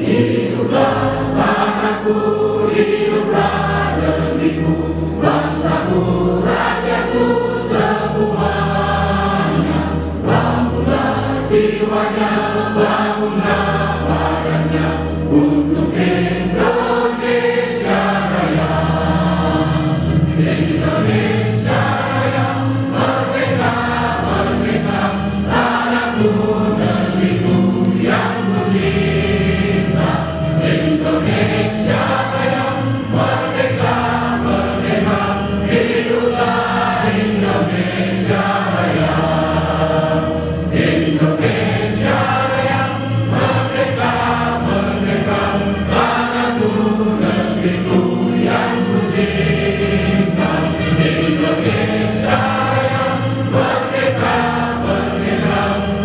Hiduplah tanahku, hiduplah negeriku, bangsaku, rakyatku semuanya. Bangunlah jiwanya, bangunlah badannya untuk Indonesia Raya. Indonesia Raya, merdeka, merdeka, tanahku, negeriku yang kucinta. Indonesia Raya, merdeka, merdeka, hiduplah Indonesia Raya. Indonesia Raya, merdeka, merdeka, tanahku, negeriku yang kucinta. Indonesia Raya, merdeka, merdeka,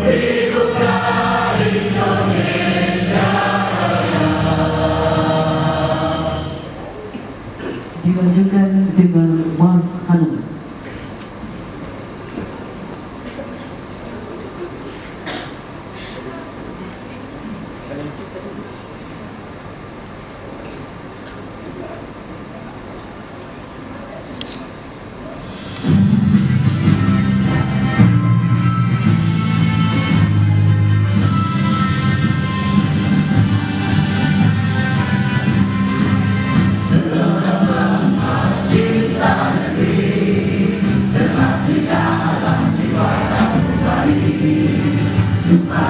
hiduplah Indonesia Raya. Dilanjutkan dengan Mas Hanum. Cinta negeri telah di dalam jiwa satu kali. Sumpah